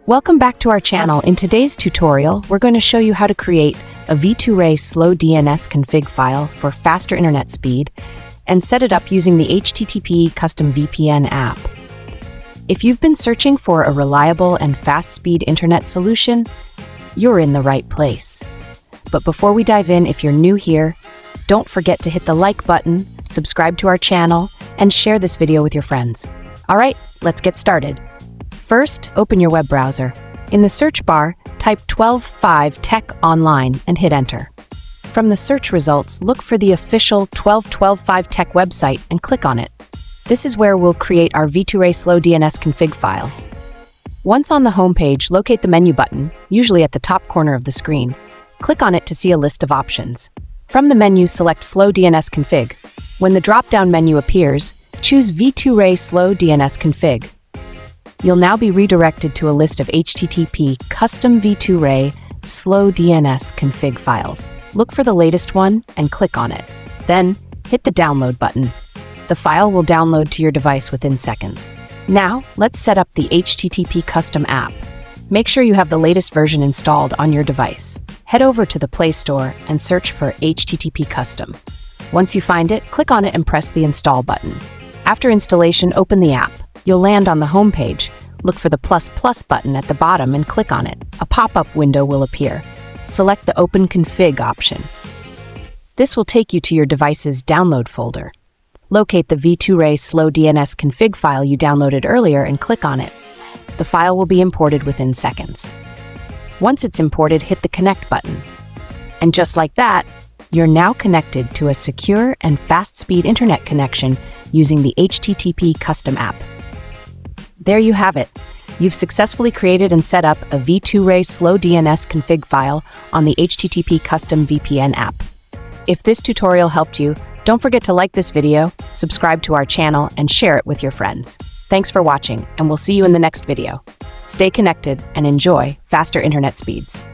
Welcome back to our channel. In today's tutorial, we're going to show you how to create a V2Ray slow DNS config file for faster internet speed and set it up using the HTTP Custom VPN app. If you've been searching for a reliable and fast-speed internet solution, you're in the right place. But before we dive in, if you're new here, don't forget to hit the like button, subscribe to our channel, and share this video with your friends. All right, let's get started. First, open your web browser. In the search bar, type 125 Tech Online and hit enter. From the search results, look for the official 12125 Tech website and click on it. This is where we'll create our V2Ray slow DNS config file. Once on the home page, locate the menu button, usually at the top corner of the screen. Click on it to see a list of options. From the menu, select Slow DNS Config. When the drop-down menu appears, choose V2Ray Slow DNS Config. You'll now be redirected to a list of HTTP Custom V2Ray Slow DNS Config files. Look for the latest one and click on it. Then, hit the download button. The file will download to your device within seconds. Now, let's set up the HTTP Custom app. Make sure you have the latest version installed on your device. Head over to the Play Store and search for HTTP Custom. Once you find it, click on it and press the Install button. After installation, open the app. You'll land on the home page. Look for the ++ button at the bottom and click on it. A pop-up window will appear. Select the Open Config option. This will take you to your device's download folder. Locate the V2Ray slow DNS config file you downloaded earlier and click on it. The file will be imported within seconds. Once it's imported, hit the Connect button. And just like that, you're now connected to a secure and fast-speed internet connection using the HTTP Custom app. There you have it. You've successfully created and set up a V2Ray slow DNS config file on the HTTP Custom VPN app. If this tutorial helped you, don't forget to like this video, subscribe to our channel, and share it with your friends. Thanks for watching, and we'll see you in the next video. Stay connected and enjoy faster internet speeds.